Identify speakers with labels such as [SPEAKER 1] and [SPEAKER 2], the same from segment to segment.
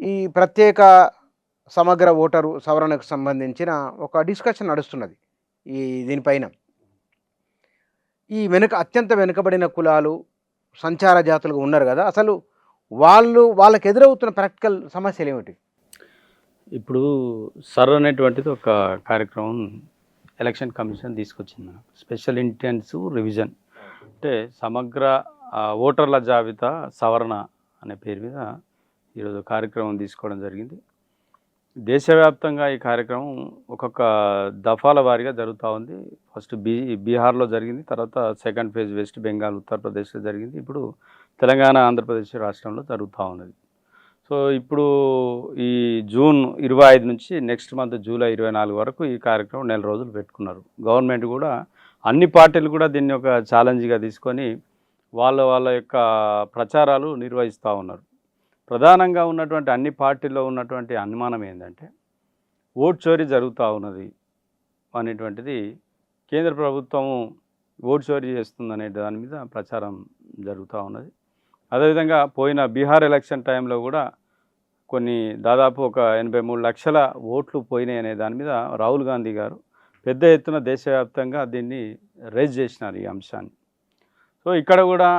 [SPEAKER 1] ఈ ప్రత్యేక సమగ్ర ఓటరు సవరణకు సంబంధించిన ఒక డిస్కషన్ నడుస్తున్నది. ఈ దీనిపైన. ఈ అత్యంత వెనుకబడిన కులాలు, సంచార జాతులుగా ఉన్నారు గదా! అసలు వాళ్ళకెదురవుతున్న ప్రాక్టికల్ సమస్యలేమిటి?
[SPEAKER 2] ఇప్పుడు సర్ అనేటువంటిది ఒక కార్యక్రమం ఎలక్షన్ కమిషన్ తీసుకొచ్చింది మనకు. స్పెషల్ ఇంటెన్సివ్ రివిజన్ అంటే సమగ్ర ఓటర్ల జాబితా సవరణ అనే పేరు మీద ఈరోజు కార్యక్రమం తీసుకోవడం జరిగింది. దేశవ్యాప్తంగా ఈ కార్యక్రమం ఒక్కొక్క దఫాల వారీగా జరుగుతూ ఉంది. ఫస్ట్ బీహార్లో జరిగింది, తర్వాత సెకండ్ ఫేజ్ వెస్ట్ బెంగాల్, ఉత్తరప్రదేశ్లో జరిగింది, ఇప్పుడు తెలంగాణ, ఆంధ్రప్రదేశ్ రాష్ట్రంలో జరుగుతూ ఉన్నది. సో ఇప్పుడు ఈ జూన్ 25 నుంచి నెక్స్ట్ మంత్ జూలై 24 వరకు ఈ కార్యక్రమం నెల రోజులు పెట్టుకున్నారు. గవర్నమెంట్ కూడా అన్ని పార్టీలు కూడా దీన్ని ఒక ఛాలెంజ్గా తీసుకొని వాళ్ళ యొక్క ప్రచారాలు నిర్వహిస్తూ ఉన్నారు. ప్రధానంగా ఉన్నటువంటి అన్ని పార్టీల్లో ఉన్నటువంటి అనుమానం ఏంటంటే ఓట్ చోరీ జరుగుతూ ఉన్నది అనేటువంటిది, కేంద్ర ప్రభుత్వం ఓట్ చోరీ చేస్తుందనే దాని మీద ప్రచారం జరుగుతూ ఉన్నది. అదేవిధంగా పోయిన బీహార్ ఎలక్షన్ టైంలో కూడా దాదాపు ఒక 83 లక్షల ఓట్లు పోయినాయి అనే దాని మీద రాహుల్ గాంధీ గారు పెద్ద ఎత్తున దేశవ్యాప్తంగా దీన్ని రైజ్ చేసినారు ఈ అంశాన్ని. సో ఇక్కడ కూడా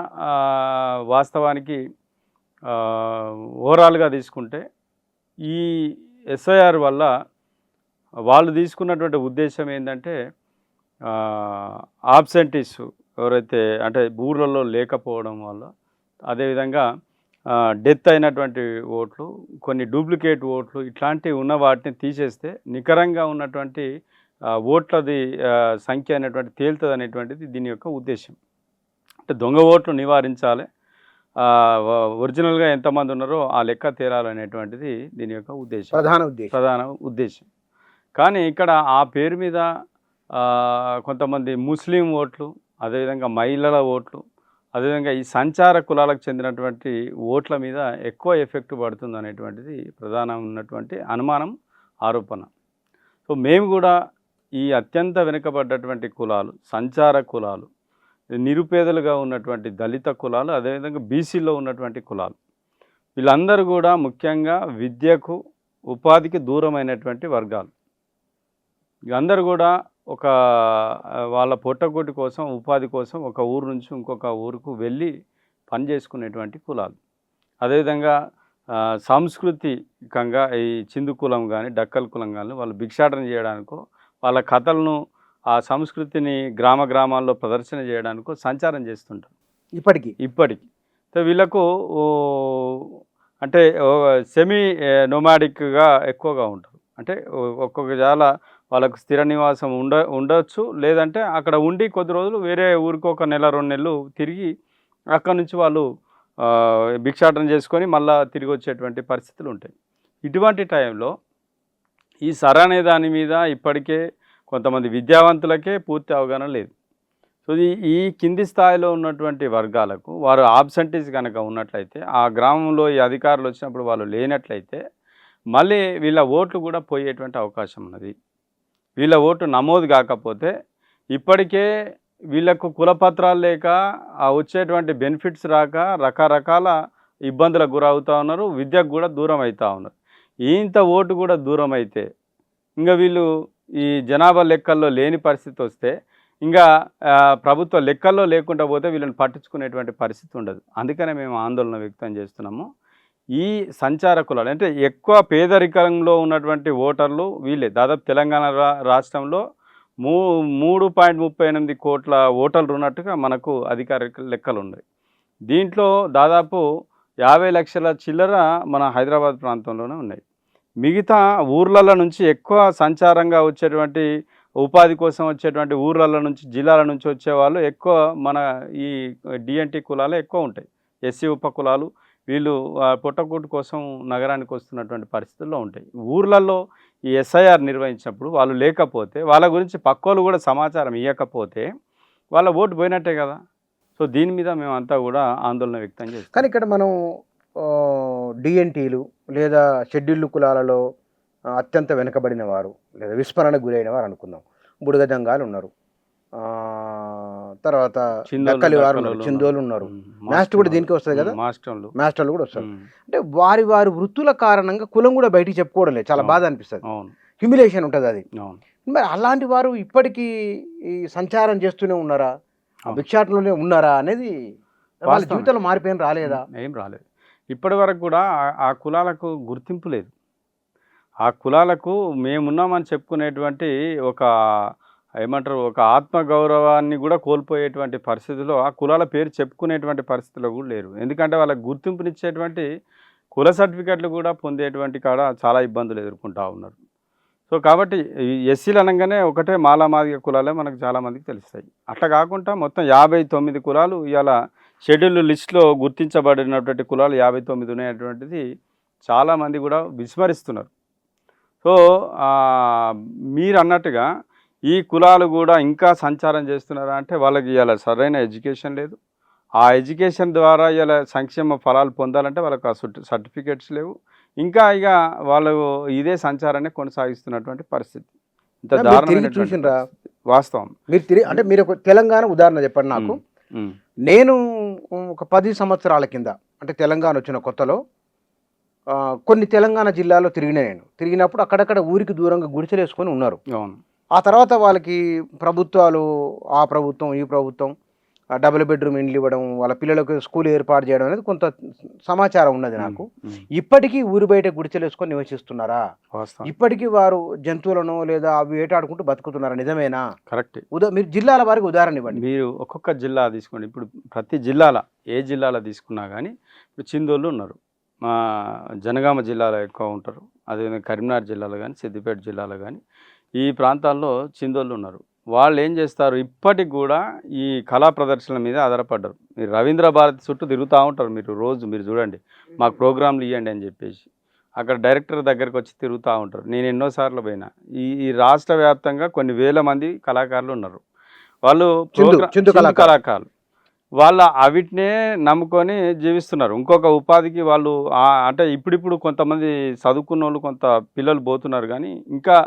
[SPEAKER 2] వాస్తవానికి ఓవరాల్గా తీసుకుంటే ఈ ఎస్ఐఆర్ వల్ల వాళ్ళు తీసుకున్నటువంటి ఉద్దేశం ఏంటంటే ఆబ్సెంటీస్ ఎవరైతే అంటే ఊర్లలో లేకపోవడం వల్ల, అదేవిధంగా డెత్ అయినటువంటి ఓట్లు, కొన్ని డూప్లికేట్ ఓట్లు, ఇట్లాంటివి ఉన్న వాటిని తీసేస్తే నికరంగా ఉన్నటువంటి ఓట్లది సంఖ్య అనేటువంటి తేలుతుంది అనేటువంటిది దీని యొక్క ఉద్దేశం. అంటే దొంగ ఓట్లు నివారించాలి, ఒరిజినల్గా ఎంతమంది ఉన్నారో ఆ లెక్క తేలాలనేటువంటిది దీని యొక్క ఉద్దేశం, ప్రధాన ఉద్దేశం. కానీ ఇక్కడ ఆ పేరు మీద కొంతమంది ముస్లిం ఓట్లు, అదేవిధంగా మహిళల ఓట్లు, అదేవిధంగా ఈ సంచార కులాలకు చెందినటువంటి ఓట్ల మీద ఎక్కువ ఎఫెక్ట్ పడుతుంది అనేటువంటిది ప్రధానం ఉన్నటువంటి అనుమానం, ఆరోపణ. సో మేము కూడా ఈ అత్యంత వెనుకబడ్డటువంటి కులాలు, సంచార కులాలు, నిరుపేదలుగా ఉన్నటువంటి దళిత కులాలు, అదేవిధంగా బీసీలో ఉన్నటువంటి కులాలు, వీళ్ళందరూ కూడా ముఖ్యంగా విద్యకు, ఉపాధికి దూరమైనటువంటి వర్గాలు. వీళ్ళందరూ కూడా ఒక వాళ్ళ పొట్టకూటి కోసం, ఉపాధి కోసం ఒక ఊరు నుంచి ఇంకొక ఊరుకు వెళ్ళి పని చేసుకునేటువంటి కులాలు. అదేవిధంగా సాంస్కృతికంగా ఈ చిందు కులం కానీ, డక్కల్ కులం కానీ వాళ్ళు భిక్షాటన చేయడానికో, వాళ్ళ కథలను, ఆ సంస్కృతిని గ్రామాల్లో ప్రదర్శన చేయడానికో సంచారం చేస్తుంటారు ఇప్పటికీ. సో వీళ్ళకు అంటే సెమీ నోమాడిక్గా ఎక్కువగా ఉంటారు. అంటే ఒక్కొక్క చాలా వాళ్ళకు స్థిర నివాసం ఉండొచ్చు, లేదంటే అక్కడ ఉండి కొద్ది రోజులు వేరే ఊరికి ఒక నెల 2 నెలలు తిరిగి అక్కడ నుంచి వాళ్ళు భిక్షాటన చేసుకొని మళ్ళీ తిరిగి వచ్చేటువంటి పరిస్థితులు ఉంటాయి. ఇటువంటి టైంలో ఈ సర్ అనే దాని మీద ఇప్పటికే కొంతమంది విద్యావంతులకే పూర్తి అవగాహన లేదు. సో ఈ కింది స్థాయిలో ఉన్నటువంటి వర్గాలకు వారు ఆబ్సెంటీస్ కనుక ఉన్నట్లయితే, ఆ గ్రామంలో ఈ అధికారులు వచ్చినప్పుడు వాళ్ళు లేనట్లయితే మళ్ళీ వీళ్ళ ఓట్లు కూడా పోయేటువంటి అవకాశం ఉన్నది. వీళ్ళ ఓటు నమోదు కాకపోతే ఇప్పటికే వీళ్ళకు కులపత్రాలు లేక వచ్చేటువంటి బెనిఫిట్స్ రాక రకరకాల ఇబ్బందులకు గురవుతూ ఉన్నారు, విద్యకు కూడా దూరం అవుతూ ఉన్నారు. ఇంత ఓటు కూడా దూరం అయితే ఇంకా వీళ్ళు ఈ జనాభా లెక్కల్లో లేని పరిస్థితి వస్తే, ఇంకా ప్రభుత్వ లెక్కల్లో లేకుండా పోతే వీళ్ళని పట్టించుకునేటువంటి పరిస్థితి ఉండదు. అందుకనే మేము ఆందోళన వ్యక్తం చేస్తున్నాము. ఈ సంచార కులాలు అంటే ఎక్కువ పేదరికంలో ఉన్నటువంటి ఓటర్లు వీళ్ళే. దాదాపు తెలంగాణ రాష్ట్రంలో 3.38 కోట్ల ఓటర్లు ఉన్నట్టుగా మనకు అధికారిక లెక్కలు ఉన్నాయి. దీంట్లో దాదాపు 50 లక్షల చిల్లర మన హైదరాబాద్ ప్రాంతంలోనే ఉన్నాయి. మిగతా ఊర్ల నుంచి ఎక్కువ సంచారంగా వచ్చేటువంటి, ఉపాధి కోసం వచ్చేటువంటి ఊర్ల నుంచి, జిల్లాల నుంచి వచ్చేవాళ్ళు ఎక్కువ మన ఈ డిఎన్టీ కులాలు ఎక్కువ ఉంటాయి. ఎస్సీ ఉప కులాలు వీళ్ళు పొట్టకూటు కోసం నగరానికి వస్తున్నటువంటి పరిస్థితుల్లో ఉంటాయి. ఊర్లలో ఈ ఎస్ఐఆర్ నిర్వహించినప్పుడు వాళ్ళు లేకపోతే, వాళ్ళ గురించి పక్కోళ్ళు కూడా సమాచారం ఇవ్వకపోతే వాళ్ళ ఓటు పోయినట్టే కదా. సో దీని మీద మేమంతా కూడా ఆందోళన వ్యక్తం చేస్తాం.
[SPEAKER 1] కానీ ఇక్కడ మనం డిఎన్టీలు లేదా షెడ్యూల్డ్ కులాలలో అత్యంత వెనుకబడిన వారు లేదా విస్మరణకు గురైన వారు అనుకుందాం. బుడగ జంగాలు ఉన్నారు, తర్వాత డక్కలి వారు ఉన్నారు, చిందోలు ఉన్నారు, మాస్టర్ కూడా దీనికి వస్తుంది కదా, మాస్టర్లు కూడా వస్తారు. అంటే వారి వారి వృత్తుల కారణంగా కులం కూడా బయటికి చెప్పుకోవడం లేదు, చాలా బాధ అనిపిస్తుంది, హ్యూమిలేషన్ ఉంటుంది అది. మరి అలాంటి వారు ఇప్పటికీ ఈ సంచారం చేస్తూనే ఉన్నారా, భిక్షాటనలోనే ఉన్నారా అనేది వాళ్ళ జీవితంలో మారిపోయిన రాలేదా?
[SPEAKER 2] ఏం రాలేదు ఇప్పటి వరకు కూడా. ఆ కులాలకు గుర్తింపు లేదు. ఆ కులాలకు మేమున్నామని చెప్పుకునేటువంటి ఒక ఏమంటారు, ఒక ఆత్మగౌరవాన్ని కూడా కోల్పోయేటువంటి పరిస్థితిలో ఆ కులాల పేరు చెప్పుకునేటువంటి పరిస్థితిలో కూడా లేరు. ఎందుకంటే వాళ్ళకి గుర్తింపునిచ్చేటువంటి కుల సర్టిఫికెట్లు కూడా పొందేటువంటి కాడ చాలా ఇబ్బందులు ఎదుర్కొంటూ ఉన్నారు. సో కాబట్టి ఎస్సీలు అనగానే ఒకటే మాలామాదిగ కులాలే మనకు చాలామందికి తెలుస్తాయి. అట్లా కాకుండా మొత్తం 59 కులాలు ఇవాళ షెడ్యూల్ లిస్టులో గుర్తించబడినటువంటి కులాలు 59 ఉన్నటువంటిది చాలామంది కూడా విస్మరిస్తున్నారు. సో మీరు అన్నట్టుగా ఈ కులాలు కూడా ఇంకా సంచారం చేస్తున్నారా అంటే వాళ్ళకి ఇవాళ సరైన ఎడ్యుకేషన్ లేదు. ఆ ఎడ్యుకేషన్ ద్వారా ఇలా సంక్షేమ ఫలాలు పొందాలంటే వాళ్ళకి ఆ సర్టిఫికేట్స్ లేవు. ఇంకా ఇక వాళ్ళు ఇదే సంచారాన్ని కొనసాగిస్తున్నటువంటి పరిస్థితి. ఇంత దారుణమైన
[SPEAKER 1] చూసినరా
[SPEAKER 2] వాస్తవం.
[SPEAKER 1] మీరు అంటే మీరు ఒక తెలంగాణ ఉదాహరణ చెప్పండి నాకు. నేను ఒక 10 సంవత్సరాల కింద అంటే తెలంగాణ వచ్చిన కొత్తలో కొన్ని తెలంగాణ జిల్లాలో తిరిగినప్పుడు అక్కడక్కడ ఊరికి దూరంగా గుడిసెలు వేసుకొని ఉన్నారు. ఆ తర్వాత వాళ్ళకి ప్రభుత్వాలు, ఆ ప్రభుత్వం ఈ ప్రభుత్వం డబుల్ బెడ్రూమ్ ఇండ్లు ఇవ్వడం, వాళ్ళ పిల్లలకు స్కూల్ ఏర్పాటు చేయడం అనేది కొంత సమాచారం ఉన్నది నాకు. ఇప్పటికీ ఊరి బయట గుడిసెలు వేసుకొని నివసిస్తున్నారా? ఇప్పటికీ వారు జంతువులను లేదా అవి వేటాడుకుంటూ బతుకుతున్నారా? నిజమేనా?
[SPEAKER 2] కరెక్ట్.
[SPEAKER 1] మీరు జిల్లాల వారికి ఉదాహరణ ఇవ్వండి.
[SPEAKER 2] మీరు ఒక్కొక్క జిల్లా తీసుకోండి. ఇప్పుడు ప్రతి జిల్లాల ఏ జిల్లాలో తీసుకున్నా కానీ ఇప్పుడు చిందోళ్ళు ఉన్నారు, మా జనగామ జిల్లాలో ఎక్కువ ఉంటారు, అదేవిధంగా కరీంనగర్ జిల్లాలో కానీ సిద్దిపేట జిల్లాలో కానీ ఈ ప్రాంతాల్లో చిందోళ్ళు ఉన్నారు. వాళ్ళు ఏం చేస్తారు, ఇప్పటికి కూడా ఈ కళా ప్రదర్శనల మీద ఆధారపడ్డారు. మీరు రవీంద్ర భారతి చుట్టూ తిరుగుతూ ఉంటారు, మీరు చూడండి, మాకు ప్రోగ్రాంలు ఇవ్వండి అని చెప్పేసి అక్కడ డైరెక్టర్ దగ్గరికి వచ్చి తిరుగుతూ ఉంటారు. నేను ఎన్నోసార్లు పోయినా. ఈ రాష్ట్ర వ్యాప్తంగా కొన్ని వేల మంది కళాకారులు ఉన్నారు. వాళ్ళు కళాకారులు, వాళ్ళ అవిటినే నమ్ముకొని జీవిస్తున్నారు. ఇంకొక ఉపాధికి వాళ్ళు అంటే ఇప్పుడిప్పుడు కొంతమంది చదువుకున్న వాళ్ళు కొంత పిల్లలు పోతున్నారు, కానీ ఇంకా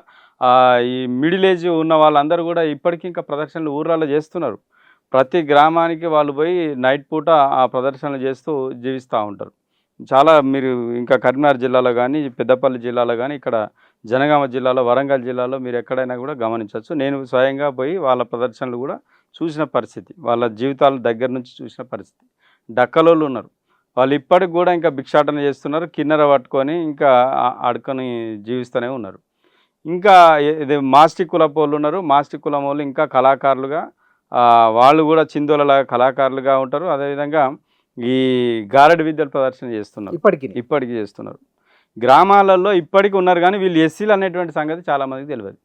[SPEAKER 2] ఈ మిడిల్ ఏజ్ ఉన్న వాళ్ళందరూ కూడా ఇప్పటికీ ఇంకా ప్రదర్శనలు ఊర్లలో చేస్తున్నారు. ప్రతి గ్రామానికి వాళ్ళు పోయి నైట్ పూట ఆ ప్రదర్శనలు చేస్తూ జీవిస్తూ ఉంటారు. చాలా మీరు ఇంకా కరీంనగర్ జిల్లాలో కానీ పెద్దపల్లి జిల్లాలో కానీ ఇక్కడ జనగామ జిల్లాలో వరంగల్ జిల్లాలో మీరు ఎక్కడైనా కూడా గమనించవచ్చు. నేను స్వయంగా పోయి వాళ్ళ ప్రదర్శనలు కూడా చూసిన పరిస్థితి, వాళ్ళ జీవితాల దగ్గర నుంచి చూసిన పరిస్థితి. డక్కలోళ్ళు ఉన్నారు, వాళ్ళు ఇప్పటికి కూడా ఇంకా భిక్షాటన చేస్తున్నారు, కిన్నెర పట్టుకొని ఇంకా అడుకొని జీవిస్తూనే ఉన్నారు. ఇంకా ఇది మాస్టిక్ కులపు వాళ్ళు ఉన్నారు, మాస్టిక్ కులం వాళ్ళు ఇంకా కళాకారులుగా వాళ్ళు కూడా చిందోలలాగా కళాకారులుగా ఉంటారు. అదేవిధంగా ఈ గారడి విద్యలు ప్రదర్శన చేస్తున్నారు, ఇప్పటికీ చేస్తున్నారు. గ్రామాలలో ఇప్పటికీ ఉన్నారు, కానీ వీళ్ళు ఎస్సీలు అనేటువంటి సంగతి చాలామందికి తెలియదు.